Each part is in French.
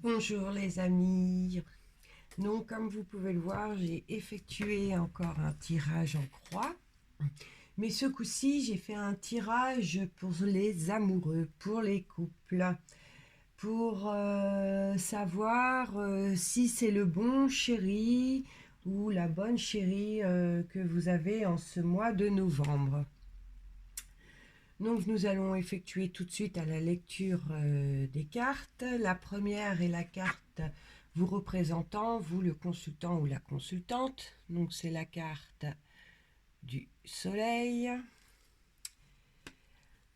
Bonjour les amis. Donc comme vous pouvez le voir, j'ai effectué encore un tirage en croix. Mais ce coup-ci, j'ai fait un tirage pour les amoureux, pour les couples, pour savoir si c'est le bon chéri ou la bonne chérie que vous avez en ce mois de novembre. Donc nous allons effectuer tout de suite à la lecture des cartes. La première est la carte vous représentant, vous le consultant ou la consultante. Donc c'est la carte du soleil.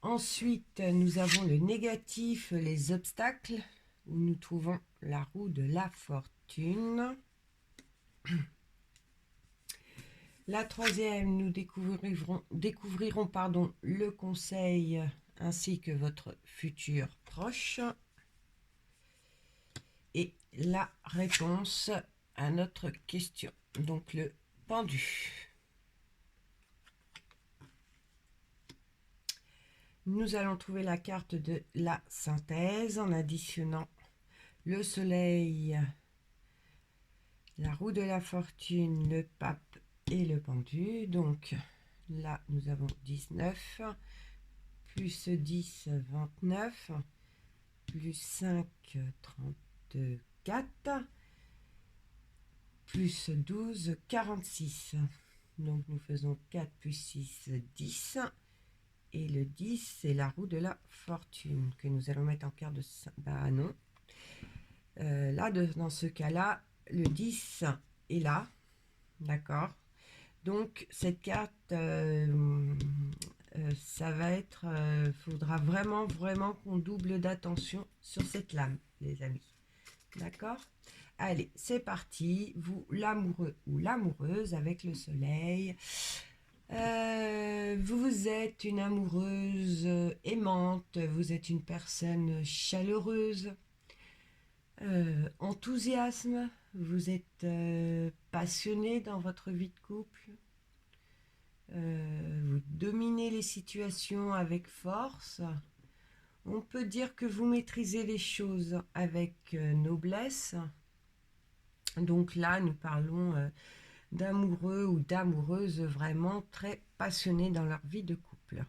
Ensuite nous avons le négatif, les obstacles, où nous trouvons la roue de la fortune. La troisième, nous découvrirons le conseil ainsi que votre futur proche. Et la réponse à notre question. Donc le pendu. Nous allons trouver la carte de la synthèse en additionnant le soleil, la roue de la fortune, le pape et le pendu. Donc là, nous avons 19, plus 10, 29, plus 5, 34, plus 12, 46. Donc nous faisons 4 plus 6, 10. Et le 10, c'est la roue de la fortune que nous allons mettre en carte de 5. Bah non. Là, dans ce cas-là, le 10 est là. D'accord. Donc, cette carte, ça va être... faudra vraiment qu'on double d'attention sur cette lame, les amis. D'accord. Allez, c'est parti. Vous, l'amoureux ou l'amoureuse avec le soleil. Vous êtes une amoureuse aimante, vous êtes une personne chaleureuse, enthousiasme, vous êtes passionné dans votre vie de couple, vous dominez les situations avec force. On peut dire que vous maîtrisez les choses avec noblesse. Donc là, nous parlons d'amoureux ou d'amoureuses vraiment très passionnés dans leur vie de couple.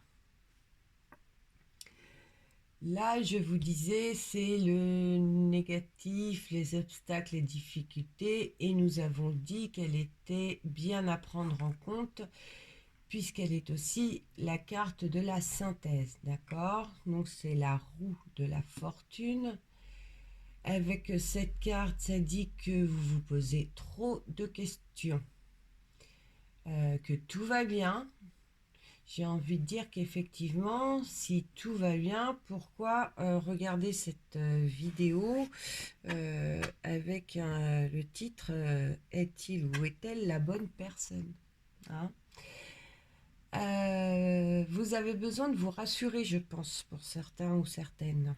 Là, je vous disais, c'est le négatif, les obstacles, les difficultés, et nous avons dit qu'elle était bien à prendre en compte, puisqu'elle est aussi la carte de la synthèse, d'accord? Donc c'est la roue de la fortune. Avec cette carte, ça dit que vous vous posez trop de questions, que tout va bien. J'ai envie de dire qu'effectivement, si tout va bien, pourquoi regarder cette vidéo avec le titre Est-il ou est-elle la bonne personne, hein? Vous avez besoin de vous rassurer, je pense, pour certains ou certaines.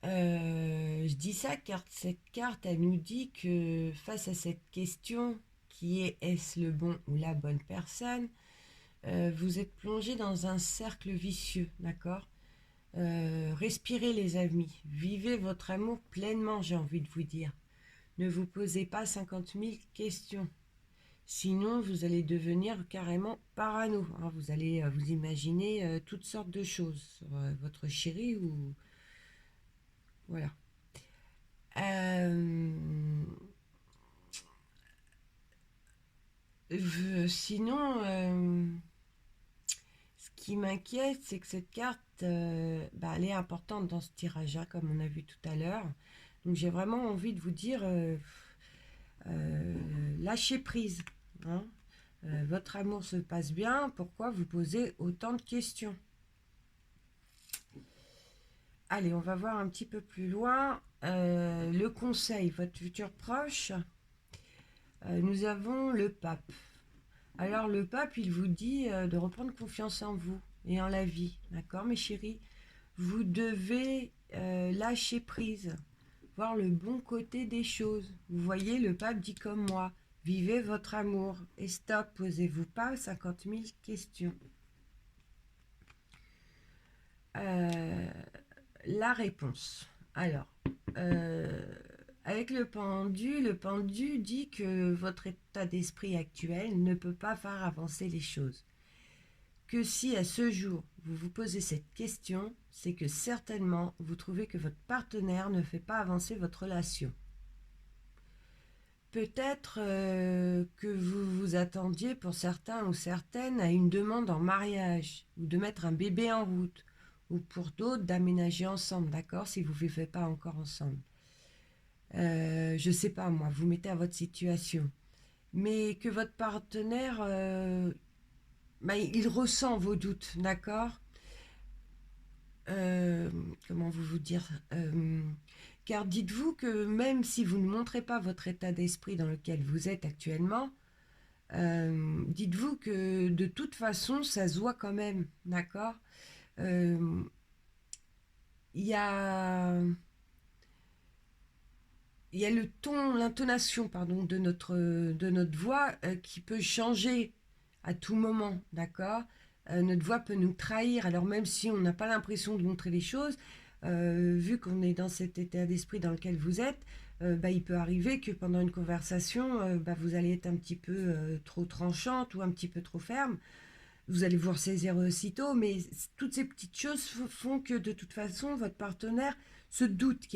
Je dis ça car cette carte, elle nous dit que face à cette question qui est est-ce le bon ou la bonne personne, vous êtes plongé dans un cercle vicieux, d'accord? Respirez les amis, vivez votre amour pleinement, j'ai envie de vous dire. Ne vous posez pas 50 000 questions, sinon vous allez devenir carrément parano, hein. Vous allez vous imaginer toutes sortes de choses sur votre chéri ou... Voilà. Sinon... ce qui m'inquiète, c'est que cette carte, elle est importante dans ce tirage, hein, comme on a vu tout à l'heure. Donc j'ai vraiment envie de vous dire, lâchez prise, hein. Votre amour se passe bien, pourquoi vous posez autant de questions? Allez, on va voir un petit peu plus loin. Le conseil, votre futur proche. Nous avons le pape. Alors le pape, il vous dit de reprendre confiance en vous et en la vie. D'accord, mes chéris? Vous devez lâcher prise, voir le bon côté des choses. Vous voyez, le pape dit comme moi, vivez votre amour et stop, posez-vous pas 50 000 questions. La réponse. Alors, euh, avec le pendu dit que votre état d'esprit actuel ne peut pas faire avancer les choses. Que si à ce jour vous vous posez cette question, c'est que certainement vous trouvez que votre partenaire ne fait pas avancer votre relation. Peut-être que vous vous attendiez pour certains ou certaines à une demande en mariage ou de mettre un bébé en route ou pour d'autres d'aménager ensemble, d'accord, si vous ne vivez pas encore ensemble. Je ne sais pas moi, vous mettez à votre situation. Mais que votre partenaire, bah, il ressent vos doutes, d'accord. euh, Comment vous dire, car dites-vous que même si vous ne montrez pas votre état d'esprit dans lequel vous êtes actuellement, dites-vous que de toute façon ça se voit quand même, d'accord. euh, Il y a il y a le ton, l'intonation, pardon, de notre voix qui peut changer à tout moment, d'accord. Notre voix peut nous trahir, alors même si on n'a pas l'impression de montrer les choses, vu qu'on est dans cet état d'esprit dans lequel vous êtes, bah, il peut arriver que pendant une conversation, bah, vous allez être un petit peu trop tranchante ou un petit peu trop ferme. Vous allez vous ressaisir aussitôt, mais toutes ces petites choses font que de toute façon, votre partenaire se doute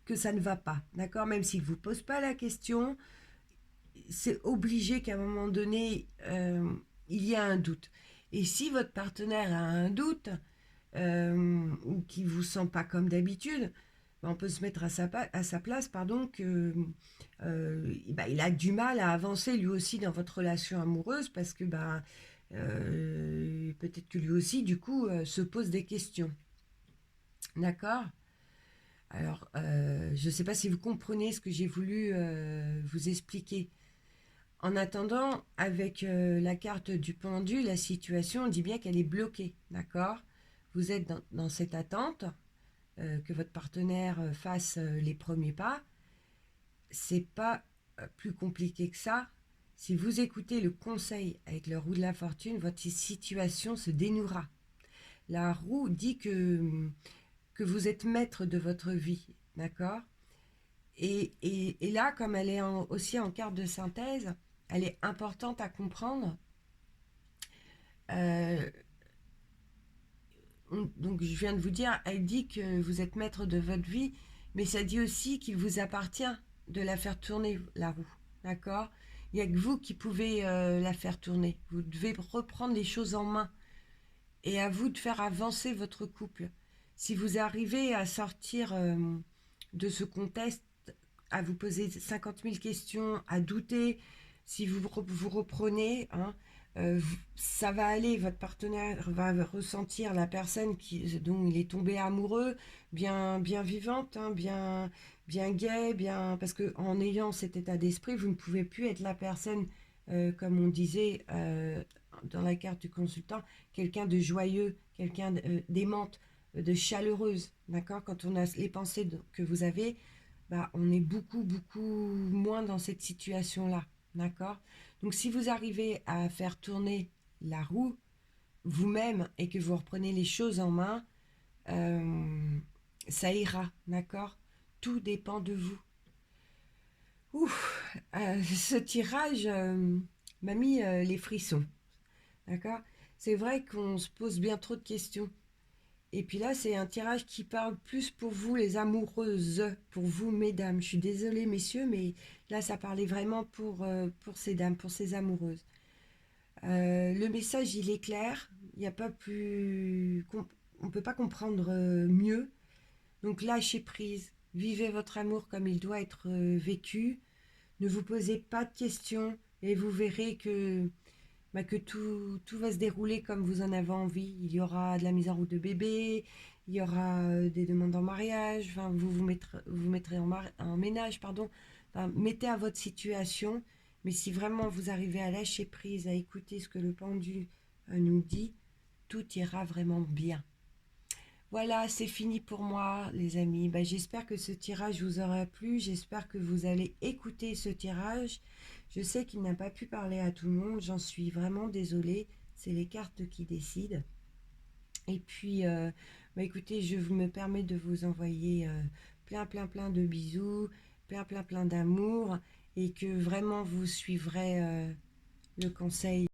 que ça ne va pas, d'accord. Même s'il ne vous pose pas la question, c'est obligé qu'à un moment donné, il y a un doute. Et si votre partenaire a un doute, ou qui ne vous sent pas comme d'habitude, on peut se mettre à sa place, pardon, que bah, il a du mal à avancer lui aussi dans votre relation amoureuse parce que bah, peut-être que lui aussi, du coup, se pose des questions. D'accord. Alors, je ne sais pas si vous comprenez ce que j'ai voulu vous expliquer. En attendant, avec la carte du pendu, la situation, on dit bien qu'elle est bloquée. D'accord. Vous êtes dans cette attente que votre partenaire fasse les premiers pas. C'est pas plus compliqué que ça. Si vous écoutez le conseil avec le roue de la fortune, votre situation se dénouera. La roue dit que vous êtes maître de votre vie, d'accord. Et là, comme elle est aussi en carte de synthèse, elle est importante à comprendre. Euh, donc, je viens de vous dire, elle dit que vous êtes maître de votre vie, mais ça dit aussi qu'il vous appartient de la faire tourner, la roue, d'accord. Il n'y a que vous qui pouvez la faire tourner. Vous devez reprendre les choses en main et à vous de faire avancer votre couple. Si vous arrivez à sortir de ce contexte, à vous poser 50 000 questions, à douter, si vous reprenez, hein, ça va aller, votre partenaire va ressentir la personne dont il est tombé amoureux, bien vivante, hein, bien gaie, parce qu'en ayant cet état d'esprit, vous ne pouvez plus être la personne, comme on disait dans la carte du consultant, quelqu'un de joyeux, quelqu'un d'aimante, de chaleureuse, d'accord. Quand on a les pensées que vous avez, bah, on est beaucoup moins dans cette situation-là, d'accord. Donc si vous arrivez à faire tourner la roue vous-même et que vous reprenez les choses en main, euh, ça ira, d'accord. Tout dépend de vous. Ouf, ce tirage m'a mis les frissons, d'accord. C'est vrai qu'on se pose bien trop de questions. Et puis là, c'est un tirage qui parle plus pour vous, les amoureuses, pour vous, mesdames. Je suis désolée, messieurs, mais là, ça parlait vraiment pour ces dames, pour ces amoureuses. Le message, il est clair. Il n'y a pas plus... On ne peut pas comprendre mieux. Donc, lâchez prise. Vivez votre amour comme il doit être vécu. Ne vous posez pas de questions et vous verrez que tout va se dérouler comme vous en avez envie. Il y aura de la mise en route de bébé, il y aura des demandes en mariage, enfin, vous mettrez en ménage, pardon. Enfin, mettez à votre situation, mais si vraiment vous arrivez à lâcher prise, à écouter ce que le pendu nous dit, tout ira vraiment bien. Voilà, c'est fini pour moi, les amis. Ben, j'espère que ce tirage vous aura plu. J'espère que vous allez écouter ce tirage. Je sais qu'il n'a pas pu parler à tout le monde. J'en suis vraiment désolée. C'est les cartes qui décident. Et puis, Bah écoutez, je me permets de vous envoyer plein de bisous, plein d'amour et que vraiment vous suivrez le conseil